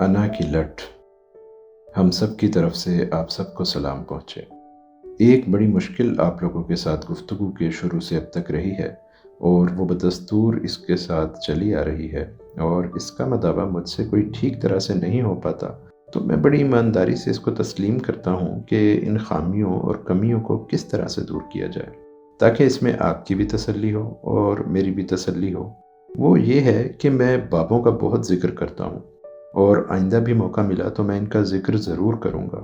انا کی لٹ ہم سب کی طرف سے آپ سب کو سلام پہنچے۔ ایک بڑی مشکل آپ لوگوں کے ساتھ گفتگو کے شروع سے اب تک رہی ہے اور وہ بدستور اس کے ساتھ چلی آ رہی ہے، اور اس کا مداوع مجھ سے کوئی ٹھیک طرح سے نہیں ہو پاتا، تو میں بڑی ایمانداری سے اس کو تسلیم کرتا ہوں کہ ان خامیوں اور کمیوں کو کس طرح سے دور کیا جائے تاکہ اس میں آپ کی بھی تسلی ہو اور میری بھی تسلی ہو۔ وہ یہ ہے کہ میں بابوں کا بہت ذکر کرتا ہوں، اور آئندہ بھی موقع ملا تو میں ان کا ذکر ضرور کروں گا۔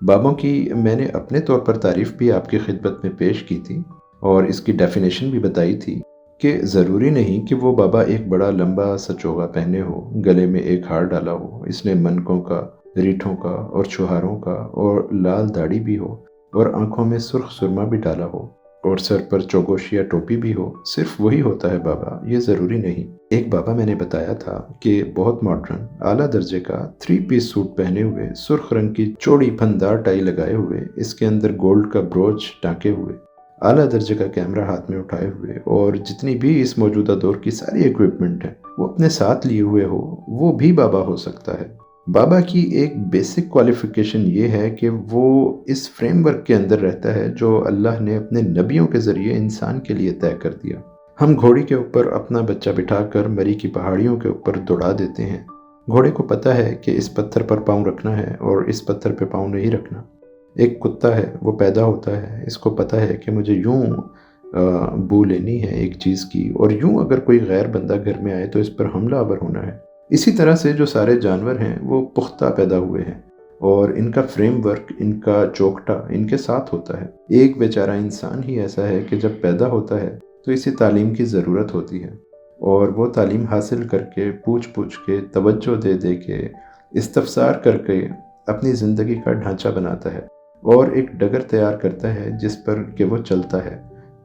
بابوں کی میں نے اپنے طور پر تعریف بھی آپ کی خدمت میں پیش کی تھی، اور اس کی ڈیفینیشن بھی بتائی تھی کہ ضروری نہیں کہ وہ بابا ایک بڑا لمبا سا چوغا پہنے ہو، گلے میں ایک ہار ڈالا ہو، اس نے منکوں کا، ریٹھوں کا اور چھہاروں کا اور لال داڑھی بھی ہو، اور آنکھوں میں سرخ سرما بھی ڈالا ہو، اور سر پر چوگوش یا ٹوپی بھی ہو۔ صرف وہی ہوتا ہے بابا، یہ ضروری نہیں۔ ایک بابا میں نے بتایا تھا کہ بہت ماڈرن اعلیٰ درجے کا 3 پیس سوٹ پہنے ہوئے، سرخ رنگ کی چوڑی پھندار ٹائی لگائے ہوئے، اس کے اندر گولڈ کا بروچ ٹانکے ہوئے، اعلیٰ درجے کا کیمرہ ہاتھ میں اٹھائے ہوئے، اور جتنی بھی اس موجودہ دور کی ساری ایکوپمنٹ ہیں وہ اپنے ساتھ لیے ہوئے ہو، وہ بھی بابا ہو سکتا ہے۔ بابا کی ایک بیسک کوالیفیکیشن یہ ہے کہ وہ اس فریم ورک کے اندر رہتا ہے جو اللہ نے اپنے نبیوں کے ذریعے انسان کے لیے طے کر دیا۔ ہم گھوڑی کے اوپر اپنا بچہ بٹھا کر مری کی پہاڑیوں کے اوپر دوڑا دیتے ہیں۔ گھوڑے کو پتہ ہے کہ اس پتھر پر پاؤں رکھنا ہے اور اس پتھر پہ پاؤں نہیں رکھنا۔ ایک کتا ہے، وہ پیدا ہوتا ہے، اس کو پتہ ہے کہ مجھے یوں بو لینی ہے ایک چیز کی، اور یوں اگر کوئی غیر بندہ گھر میں آئے تو اس پر حملہ آور ہونا ہے۔ اسی طرح سے جو سارے جانور ہیں وہ پختہ پیدا ہوئے ہیں، اور ان کا فریم ورک، ان کا چوکٹا ان کے ساتھ ہوتا ہے۔ ایک بیچارہ انسان ہی ایسا ہے کہ جب پیدا ہوتا ہے تو اسی تعلیم کی ضرورت ہوتی ہے، اور وہ تعلیم حاصل کر کے، پوچھ کے، توجہ دے دے کے، استفسار کر کے اپنی زندگی کا ڈھانچہ بناتا ہے، اور ایک ڈگر تیار کرتا ہے جس پر کہ وہ چلتا ہے،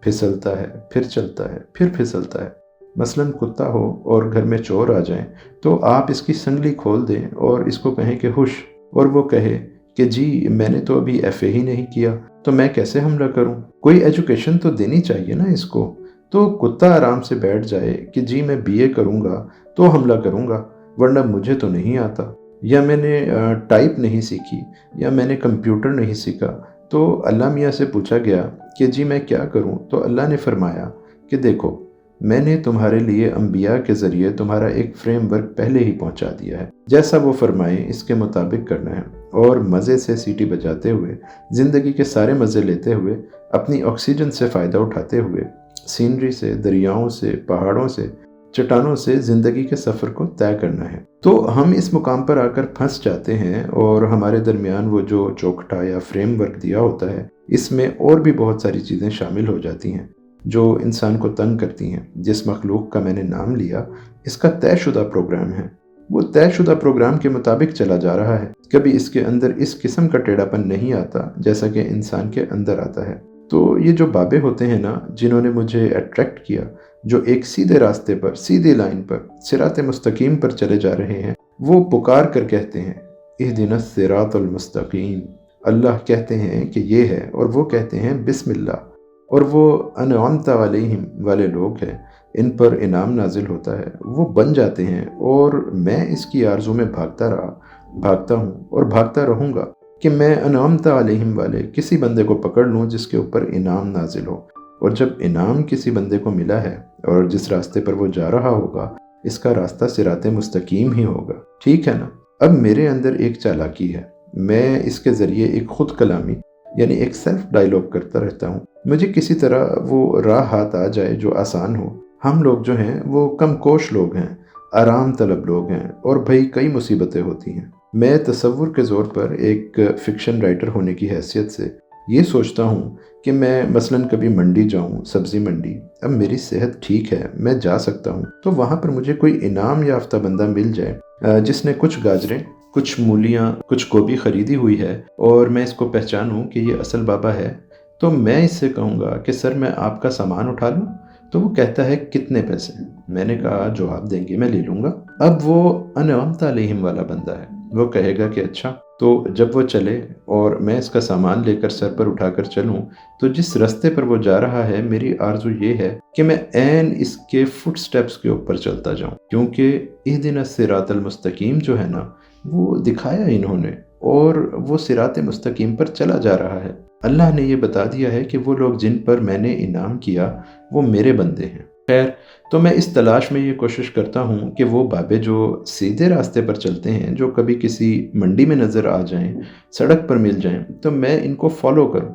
پھسلتا ہے، پھر چلتا ہے، پھر پھسلتا ہے۔ مثلاً کتا ہو اور گھر میں چور آ جائیں تو آپ اس کی سنگلی کھول دیں اور اس کو کہیں کہ ہوش، اور وہ کہے کہ جی میں نے تو ابھی ایف اے ہی نہیں کیا، تو میں کیسے حملہ کروں؟ کوئی ایجوکیشن تو دینی چاہیے نا اس کو۔ تو کتا آرام سے بیٹھ جائے کہ جی میں بی اے کروں گا تو حملہ کروں گا، ورنہ مجھے تو نہیں آتا، یا میں نے ٹائپ نہیں سیکھی، یا میں نے کمپیوٹر نہیں سیکھا۔ تو اللہ میاں سے پوچھا گیا کہ جی میں کیا کروں؟ تو اللہ نے فرمایا کہ دیکھو، میں نے تمہارے لیے انبیاء کے ذریعے تمہارا ایک فریم ورک پہلے ہی پہنچا دیا ہے، جیسا وہ فرمائے اس کے مطابق کرنا ہے، اور مزے سے سیٹی بجاتے ہوئے، زندگی کے سارے مزے لیتے ہوئے، اپنی آکسیجن سے فائدہ اٹھاتے ہوئے، سینری سے، دریاؤں سے، پہاڑوں سے، چٹانوں سے زندگی کے سفر کو طے کرنا ہے۔ تو ہم اس مقام پر آ کر پھنس جاتے ہیں، اور ہمارے درمیان وہ جو چوکٹا یا فریم ورک دیا ہوتا ہے، اس میں اور بھی بہت ساری چیزیں شامل ہو جاتی ہیں جو انسان کو تنگ کرتی ہیں۔ جس مخلوق کا میں نے نام لیا، اس کا طے شدہ پروگرام ہے، وہ طے شدہ پروگرام کے مطابق چلا جا رہا ہے، کبھی اس کے اندر اس قسم کا ٹیڑھا پن نہیں آتا جیسا کہ انسان کے اندر آتا ہے۔ تو یہ جو بابے ہوتے ہیں نا، جنہوں نے مجھے اٹریکٹ کیا، جو ایک سیدھے راستے پر، سیدھی لائن پر، صراط مستقیم پر چلے جا رہے ہیں، وہ پکار کر کہتے ہیں اہدنا الصراط المستقیم۔ اللہ کہتے ہیں کہ یہ ہے، اور وہ کہتے ہیں بسم اللہ، اور وہ انعمت علیہم والے لوگ ہیں، ان پر انعام نازل ہوتا ہے، وہ بن جاتے ہیں، اور میں اس کی آرزو میں بھاگتا ہوں اور بھاگتا رہوں گا کہ میں انعمت علیہم والے کسی بندے کو پکڑ لوں جس کے اوپر انعام نازل ہو۔ اور جب انعام کسی بندے کو ملا ہے اور جس راستے پر وہ جا رہا ہوگا، اس کا راستہ صراط مستقیم ہی ہوگا، ٹھیک ہے نا؟ اب میرے اندر ایک چالاکی ہے، میں اس کے ذریعے ایک خود کلامی یعنی ایک سیلف ڈائلاگ کرتا رہتا ہوں۔ مجھے کسی طرح وہ راہ ہاتھ آ جائے جو آسان ہو۔ ہم لوگ جو ہیں وہ کم کوش لوگ ہیں، آرام طلب لوگ ہیں، اور بھئی کئی مصیبتیں ہوتی ہیں۔ میں تصور کے زور پر ایک فکشن رائٹر ہونے کی حیثیت سے یہ سوچتا ہوں کہ میں مثلاً کبھی منڈی جاؤں، سبزی منڈی، اب میری صحت ٹھیک ہے، میں جا سکتا ہوں، تو وہاں پر مجھے کوئی انعام یافتہ بندہ مل جائے جس نے کچھ گاجریں، کچھ مولیاں، کچھ گوبھی خریدی ہوئی ہے، اور میں اس کو پہچانوں کہ یہ اصل بابا ہے، تو میں اس سے کہوں گا کہ سر میں آپ کا سامان اٹھا لوں؟ تو وہ کہتا ہے کتنے پیسے؟ میں نے کہا جو آپ دیں گے میں لے لوں گا۔ اب وہ انعمت علیہم والا بندہ ہے، وہ کہے گا کہ اچھا۔ تو جب وہ چلے اور میں اس کا سامان لے کر سر پر اٹھا کر چلوں، تو جس رستے پر وہ جا رہا ہے، میری آرزو یہ ہے کہ میں عین اس کے فٹ سٹیپس کے اوپر چلتا جاؤں، کیونکہ اہدنا الصراط المستقیم جو ہے نا، وہ دکھایا انہوں نے، اور وہ صراط مستقیم پر چلا جا رہا ہے۔ اللہ نے یہ بتا دیا ہے کہ وہ لوگ جن پر میں نے انعام کیا وہ میرے بندے ہیں۔ خیر، تو میں اس تلاش میں یہ کوشش کرتا ہوں کہ وہ بابے جو سیدھے راستے پر چلتے ہیں، جو کبھی کسی منڈی میں نظر آ جائیں، سڑک پر مل جائیں، تو میں ان کو فالو کروں،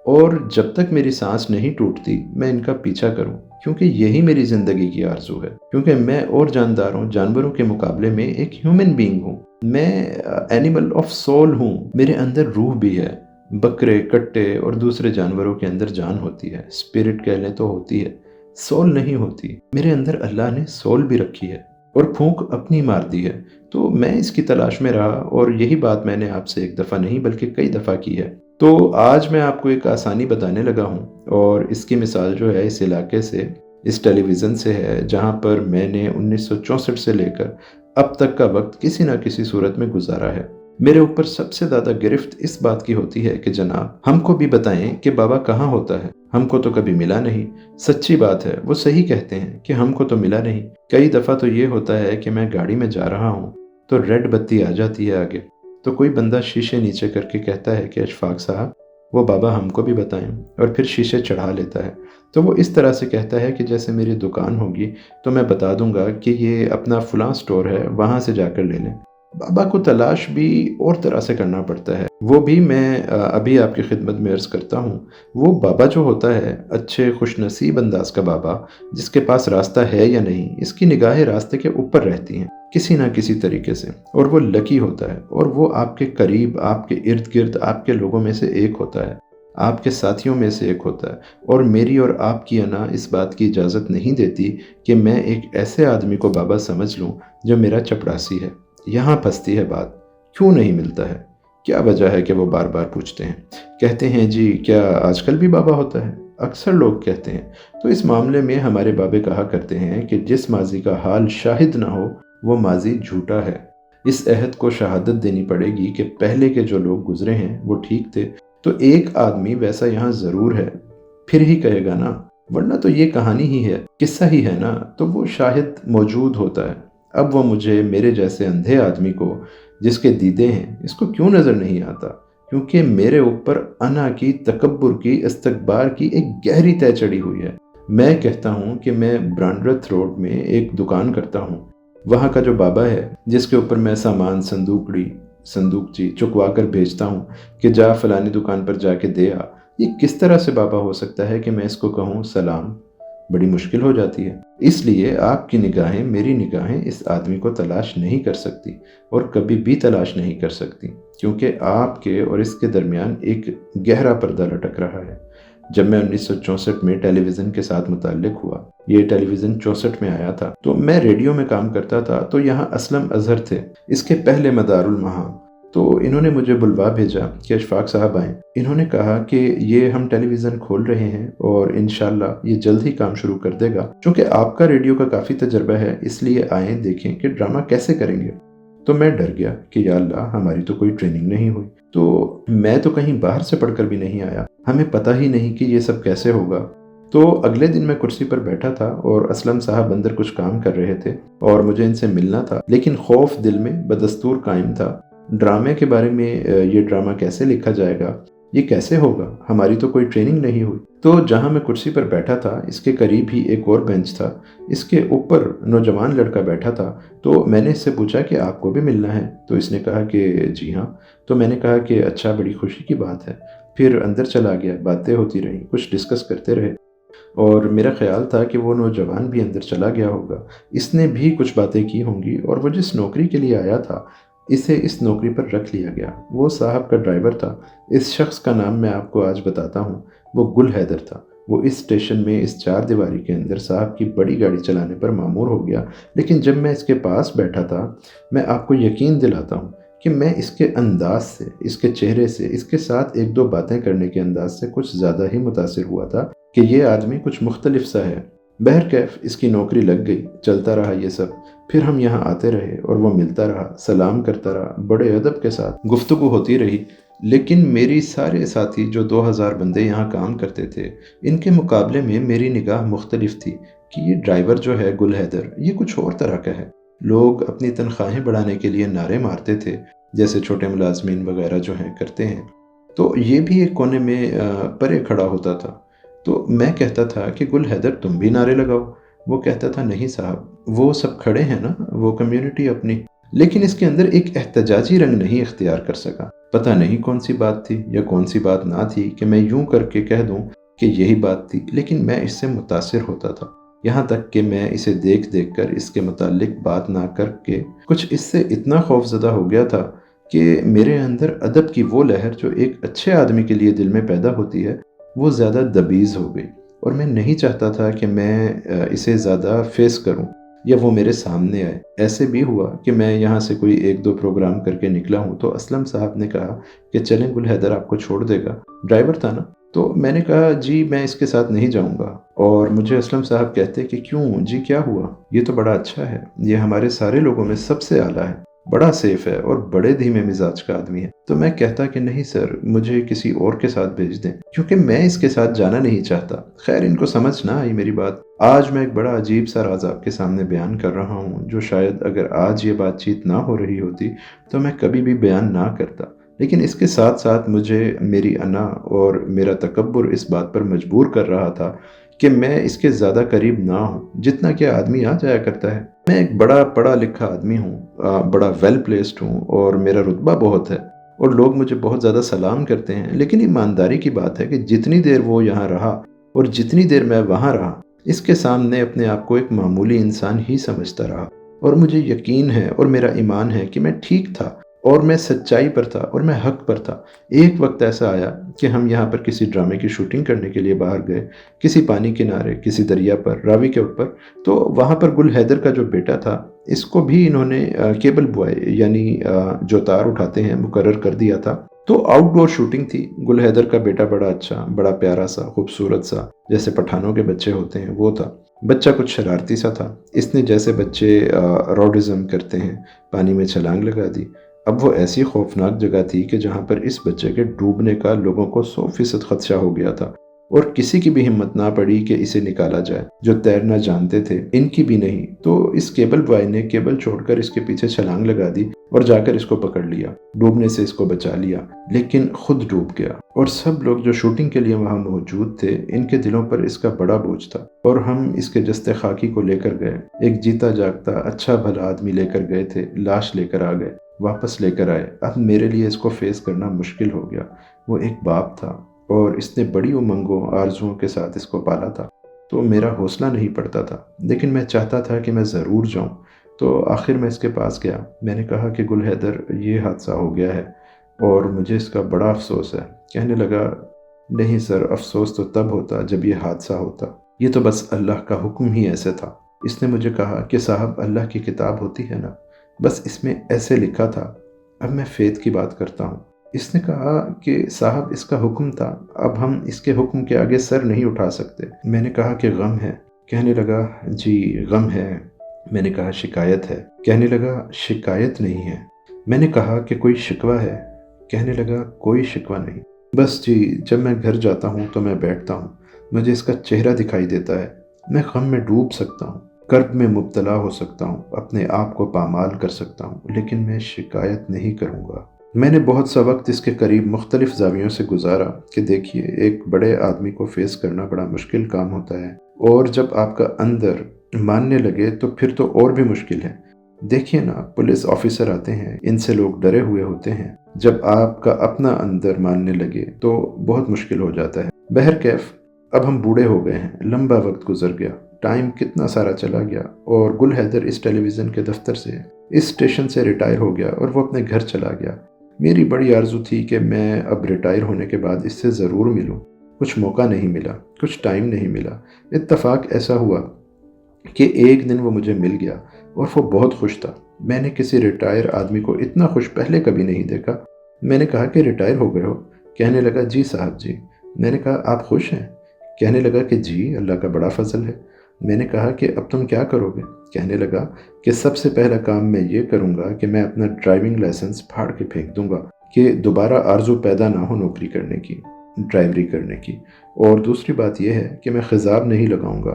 اور جب تک میری سانس نہیں ٹوٹتی میں ان کا پیچھا کروں، کیونکہ یہی میری زندگی کی آرزو ہے۔ کیونکہ میں اور جانوروں کے مقابلے میں ایک ہیومن بینگ ہوں، میں اینیمل آف سول ہوں، میرے اندر روح بھی ہے۔ بکرے، کٹے اور دوسرے جانوروں کے اندر جان ہوتی ہے، اسپرٹ کہہ لیں تو ہوتی ہے، سول نہیں ہوتی۔ میرے اندر اللہ نے سول بھی رکھی ہے اور پھونک اپنی مار دی ہے۔ تو میں اس کی تلاش میں رہا، اور یہی بات میں نے آپ سے ایک دفعہ نہیں بلکہ کئی دفعہ کی ہے۔ تو آج میں آپ کو ایک آسانی بتانے لگا ہوں، اور اس کی مثال جو ہے اس علاقے سے، اس ٹیلی ویژن سے ہے، جہاں پر میں نے 1964 سے لے کر اب تک کا وقت کسی نہ کسی صورت میں گزارا ہے۔ میرے اوپر سب سے زیادہ گرفت اس بات کی ہوتی ہے کہ جناب ہم کو بھی بتائیں کہ بابا کہاں ہوتا ہے، ہم کو تو کبھی ملا نہیں۔ سچی بات ہے، وہ صحیح کہتے ہیں کہ ہم کو تو ملا نہیں۔ کئی دفعہ تو یہ ہوتا ہے کہ میں گاڑی میں جا رہا ہوں تو ریڈ بتی آ جاتی ہے آگے، تو کوئی بندہ شیشے نیچے کر کے کہتا ہے کہ اشفاق صاحب وہ بابا ہم کو بھی بتائیں، اور پھر شیشے چڑھا لیتا ہے۔ تو وہ اس طرح سے کہتا ہے کہ جیسے میری دکان ہوگی تو میں بتا دوں گا کہ یہ اپنا فلاں سٹور ہے، وہاں سے جا کر لے لیں۔ بابا کو تلاش بھی اور طرح سے کرنا پڑتا ہے، وہ بھی میں ابھی آپ کی خدمت میں عرض کرتا ہوں۔ وہ بابا جو ہوتا ہے، اچھے خوش نصیب انداز کا بابا، جس کے پاس راستہ ہے یا نہیں، اس کی نگاہیں راستے کے اوپر رہتی ہیں کسی نہ کسی طریقے سے، اور وہ لکی ہوتا ہے، اور وہ آپ کے قریب، آپ کے ارد گرد، آپ کے لوگوں میں سے ایک ہوتا ہے، آپ کے ساتھیوں میں سے ایک ہوتا ہے۔ اور میری اور آپ کی انا اس بات کی اجازت نہیں دیتی کہ میں ایک ایسے آدمی کو بابا سمجھ لوں جو میرا چپڑاسی ہے۔ یہاں پھنستی ہے بات، کیوں نہیں ملتا ہے؟ کیا وجہ ہے کہ وہ بار بار پوچھتے ہیں؟ کہتے ہیں جی کیا آج کل بھی بابا ہوتا ہے؟ اکثر لوگ کہتے ہیں۔ تو اس معاملے میں ہمارے بابے کہا کرتے ہیں کہ جس ماضی کا حال شاہد نہ ہو وہ ماضی جھوٹا ہے۔ اس عہد کو شہادت دینی پڑے گی کہ پہلے کے جو لوگ گزرے ہیں وہ ٹھیک تھے، تو ایک آدمی ویسا یہاں ضرور ہے، پھر ہی کہے گا نا، ورنہ تو یہ کہانی ہی ہے، قصہ ہی ہے نا، تو وہ شاہد موجود ہوتا ہے۔ اب وہ مجھے، میرے جیسے اندھے آدمی کو جس کے دیدے ہیں، اس کو کیوں نظر نہیں آتا؟ کیونکہ میرے اوپر انا کی، تکبر کی، استکبار کی ایک گہری تہ چڑھی ہوئی ہے۔ میں کہتا ہوں کہ میں برانڈرتھ روڈ میں ایک دکان کرتا ہوں، وہاں کا جو بابا ہے جس کے اوپر میں سامان صندوقچی چکوا کر بھیجتا ہوں کہ جا فلانی دکان پر جا کے دے آ، یہ کس طرح سے بابا ہو سکتا ہے کہ میں اس کو کہوں سلام؟ بڑی مشکل ہو جاتی ہے۔ اس لیے آپ کی نگاہیں، میری نگاہیں اس آدمی کو تلاش نہیں کر سکتی، اور کبھی بھی تلاش نہیں کر سکتی، کیونکہ آپ کے اور اس کے درمیان ایک گہرا پردہ لٹک رہا ہے۔ جب میں 1964 میں ٹیلی ویژن کے ساتھ متعلق ہوا، یہ ٹیلی ویژن 64 میں آیا تھا، تو میں ریڈیو میں کام کرتا تھا، تو یہاں اسلم اظہر تھے، اس کے پہلے مدار المہام۔ تو انہوں نے مجھے بلوا بھیجا کہ اشفاق صاحب آئیں۔ انہوں نے کہا کہ یہ ہم ٹیلی ویژن کھول رہے ہیں اور انشاءاللہ یہ جلد ہی کام شروع کر دے گا، چونکہ آپ کا ریڈیو کا کافی تجربہ ہے، اس لیے آئیں دیکھیں کہ ڈرامہ کیسے کریں گے۔ تو میں ڈر گیا کہ یا اللہ ہماری تو کوئی ٹریننگ نہیں ہوئی، تو میں تو کہیں باہر سے پڑھ کر بھی نہیں آیا، ہمیں پتہ ہی نہیں کہ یہ سب کیسے ہوگا۔ تو اگلے دن میں کرسی پر بیٹھا تھا اور اسلم صاحب اندر کچھ کام کر رہے تھے اور مجھے ان سے ملنا تھا، لیکن خوف دل میں بدستور قائم تھا۔ ڈرامے کے بارے میں، یہ ڈرامہ کیسے لکھا جائے گا، یہ کیسے ہوگا، ہماری تو کوئی ٹریننگ نہیں ہوئی۔ تو جہاں میں کرسی پر بیٹھا تھا اس کے قریب ہی ایک اور بینچ تھا، اس کے اوپر نوجوان لڑکا بیٹھا تھا۔ تو میں نے اس سے پوچھا کہ آپ کو بھی ملنا ہے؟ تو اس نے کہا کہ جی ہاں۔ تو میں نے کہا کہ اچھا، بڑی خوشی کی بات ہے۔ پھر اندر چلا گیا، باتیں ہوتی رہیں، کچھ ڈسکس کرتے رہے، اور میرا خیال تھا کہ وہ نوجوان بھی اندر چلا گیا ہوگا، اس نے بھی کچھ باتیں کی ہوں گی، اور وہ جس نوکری کے لیے آیا تھا اسے اس نوکری پر رکھ لیا گیا۔ وہ صاحب کا ڈرائیور تھا۔ اس شخص کا نام میں آپ کو آج بتاتا ہوں، وہ گل حیدر تھا۔ وہ اس اسٹیشن میں اس چار دیواری کے اندر صاحب کی بڑی گاڑی چلانے پر مامور ہو گیا، لیکن جب میں اس کے پاس بیٹھا تھا، میں آپ کو یقین دلاتا ہوں کہ میں اس کے انداز سے، اس کے چہرے سے، اس کے ساتھ ایک دو باتیں کرنے کے انداز سے کچھ زیادہ ہی متاثر ہوا تھا کہ یہ آدمی کچھ مختلف سا ہے۔ بہرکیف اس کی نوکری لگ گئی، چلتا رہا یہ سب۔ پھر ہم یہاں آتے رہے اور وہ ملتا رہا، سلام کرتا رہا، بڑے ادب کے ساتھ گفتگو ہوتی رہی۔ لیکن میری سارے ساتھی جو 2000 بندے یہاں کام کرتے تھے، ان کے مقابلے میں میری نگاہ مختلف تھی کہ یہ ڈرائیور جو ہے گل حیدر، یہ کچھ اور طرح کا ہے۔ لوگ اپنی تنخواہیں بڑھانے کے لیے نعرے مارتے تھے، جیسے چھوٹے ملازمین وغیرہ جو ہیں کرتے ہیں۔ تو یہ بھی ایک کونے میں پرے کھڑا ہوتا تھا۔ تو میں کہتا تھا کہ گل حیدر تم بھی نعرے لگاؤ۔ وہ کہتا تھا نہیں صاحب، وہ سب کھڑے ہیں نا، وہ کمیونٹی اپنی۔ لیکن اس کے اندر ایک احتجاجی رنگ نہیں اختیار کر سکا۔ پتہ نہیں کون سی بات تھی یا کون سی بات نہ تھی کہ میں یوں کر کے کہہ دوں کہ یہی بات تھی، لیکن میں اس سے متاثر ہوتا تھا، یہاں تک کہ میں اسے دیکھ دیکھ کر اس کے متعلق بات نہ کر کے کچھ اس سے اتنا خوف زدہ ہو گیا تھا کہ میرے اندر ادب کی وہ لہر جو ایک اچھے آدمی کے لیے دل میں پیدا ہوتی ہے، وہ زیادہ دبیز ہو گئی، اور میں نہیں چاہتا تھا کہ میں اسے زیادہ فیس کروں یا وہ میرے سامنے آئے۔ ایسے بھی ہوا کہ میں یہاں سے کوئی 1-2 پروگرام کر کے نکلا ہوں تو اسلم صاحب نے کہا کہ چلیں گل حیدر آپ کو چھوڑ دے گا، ڈرائیور تھا نا؟ تو میں نے کہا جی میں اس کے ساتھ نہیں جاؤں گا، اور مجھے اسلم صاحب کہتے کہ کیوں جی کیا ہوا؟ یہ تو بڑا اچھا ہے، یہ ہمارے سارے لوگوں میں سب سے اعلیٰ ہے، بڑا سیف ہے اور بڑے دھیمے مزاج کا آدمی ہے۔ تو میں کہتا کہ نہیں سر، مجھے کسی اور کے ساتھ بھیج دیں، کیونکہ میں اس کے ساتھ جانا نہیں چاہتا۔ خیر ان کو سمجھ نہ آئی میری بات۔ آج میں ایک بڑا عجیب سا راز آپ کے سامنے بیان کر رہا ہوں، جو شاید اگر آج یہ بات چیت نہ ہو رہی ہوتی تو میں کبھی بھی بیان نہ کرتا، لیکن اس کے ساتھ ساتھ مجھے میری انا اور میرا تکبر اس بات پر مجبور کر رہا تھا کہ میں اس کے زیادہ قریب نہ ہوں جتنا کہ آدمی آ جایا کرتا ہے۔ میں ایک بڑا پڑھا لکھا آدمی ہوں، بڑا ویل پلیسڈ ہوں، اور میرا رتبہ بہت ہے، اور لوگ مجھے بہت زیادہ سلام کرتے ہیں، لیکن ایمانداری کی بات ہے کہ جتنی دیر وہ یہاں رہا اور جتنی دیر میں وہاں رہا، اس کے سامنے اپنے آپ کو ایک معمولی انسان ہی سمجھتا رہا، اور مجھے یقین ہے اور میرا ایمان ہے کہ میں ٹھیک تھا، اور میں سچائی پر تھا، اور میں حق پر تھا۔ ایک وقت ایسا آیا کہ ہم یہاں پر کسی ڈرامے کی شوٹنگ کرنے کے لیے باہر گئے، کسی پانی کنارے، کسی دریا پر، راوی کے اوپر۔ تو وہاں پر گل حیدر کا جو بیٹا تھا، اس کو بھی انہوں نے کیبل بوائے یعنی جو تار اٹھاتے ہیں مقرر کر دیا تھا۔ تو آؤٹ ڈور شوٹنگ تھی۔ گل حیدر کا بیٹا بڑا اچھا، بڑا پیارا سا، خوبصورت سا، جیسے پٹھانوں کے بچے ہوتے ہیں وہ تھا۔ بچہ کچھ شرارتی سا تھا، اس نے جیسے بچے روڈزم کرتے ہیں پانی میں چھلانگ لگا دی۔ اب وہ ایسی خوفناک جگہ تھی کہ جہاں پر اس بچے کے ڈوبنے کا لوگوں کو 100% خدشہ ہو گیا تھا، اور کسی کی بھی ہمت نہ پڑی کہ اسے نکالا جائے۔ جو تیرنا جانتے تھے ان کی بھی نہیں، تو اس کیبل بوائے نے کیبل چھوڑ کر اس کے پیچھے چھلانگ لگا دی اور جا کر اس کو پکڑ لیا، ڈوبنے سے اس کو بچا لیا، لیکن خود ڈوب گیا۔ اور سب لوگ جو شوٹنگ کے لیے وہاں موجود تھے، ان کے دلوں پر اس کا بڑا بوجھ تھا، اور ہم اس کے جسد خاکی کو لے کر گئے، ایک جیتا جاگتا اچھا بھلا آدمی لے کر گئے تھے، لاش لے کر آ گئے، واپس لے کر آئے۔ اب میرے لیے اس کو فیس کرنا مشکل ہو گیا۔ وہ ایک باپ تھا، اور اس نے بڑی امنگوں آرزوؤں کے ساتھ اس کو پالا تھا، تو میرا حوصلہ نہیں پڑتا تھا، لیکن میں چاہتا تھا کہ میں ضرور جاؤں۔ تو آخر میں اس کے پاس گیا، میں نے کہا کہ گل حیدر یہ حادثہ ہو گیا ہے اور مجھے اس کا بڑا افسوس ہے۔ کہنے لگا نہیں سر، افسوس تو تب ہوتا جب یہ حادثہ ہوتا، یہ تو بس اللہ کا حکم ہی ایسے تھا۔ اس نے مجھے کہا کہ صاحب اللہ کی کتاب ہوتی ہے نا، بس اس میں ایسے لکھا تھا۔ اب میں فیت کی بات کرتا ہوں۔ اس نے کہا کہ صاحب اس کا حکم تھا، اب ہم اس کے حکم کے آگے سر نہیں اٹھا سکتے۔ میں نے کہا کہ غم ہے؟ کہنے لگا جی غم ہے۔ میں نے کہا شکایت ہے؟ کہنے لگا شکایت نہیں ہے۔ میں نے کہا کہ کوئی شکوہ ہے؟ کہنے لگا کوئی شکوہ نہیں۔ بس جی جب میں گھر جاتا ہوں تو میں بیٹھتا ہوں، مجھے اس کا چہرہ دکھائی دیتا ہے، میں غم میں ڈوب سکتا ہوں، کرب میں مبتلا ہو سکتا ہوں، اپنے آپ کو پامال کر سکتا ہوں، لیکن میں شکایت نہیں کروں گا۔ میں نے بہت سا وقت اس کے قریب مختلف زاویوں سے گزارا کہ دیکھیے ایک بڑے آدمی کو فیس کرنا بڑا مشکل کام ہوتا ہے، اور جب آپ کا اندر ماننے لگے تو پھر تو اور بھی مشکل ہے۔ دیکھیے نا، پولیس آفیسر آتے ہیں، ان سے لوگ ڈرے ہوئے ہوتے ہیں، جب آپ کا اپنا اندر ماننے لگے تو بہت مشکل ہو جاتا ہے۔ بہرکیف اب ہم بوڑھے ہو گئے ہیں، لمبا وقت گزر گیا، ٹائم کتنا سارا چلا گیا، اور گل حیدر اس ٹیلی ویژن کے دفتر سے، اس اسٹیشن سے ریٹائر ہو گیا اور وہ اپنے گھر چلا گیا۔ میری بڑی آرزو تھی کہ میں اب ریٹائر ہونے کے بعد اس سے ضرور ملوں۔ کچھ موقع نہیں ملا، کچھ ٹائم نہیں ملا۔ اتفاق ایسا ہوا کہ ایک دن وہ مجھے مل گیا اور وہ بہت خوش تھا۔ میں نے کسی ریٹائر آدمی کو اتنا خوش پہلے کبھی نہیں دیکھا۔ میں نے کہا کہ ریٹائر ہو گئے ہو؟ کہنے لگا جی صاحب جی۔ میں نے کہا آپ خوش ہیں؟ کہنے لگا کہ جی اللہ کا بڑا فضل ہے۔ میں نے کہا کہ اب تم کیا کرو گے؟ کہنے لگا کہ سب سے پہلا کام میں یہ کروں گا کہ میں اپنا ڈرائیونگ لائسنس پھاڑ کے پھینک دوں گا کہ دوبارہ آرزو پیدا نہ ہو نوکری کرنے کی، ڈرائیوری کرنے کی۔ اور دوسری بات یہ ہے کہ میں خضاب نہیں لگاؤں گا،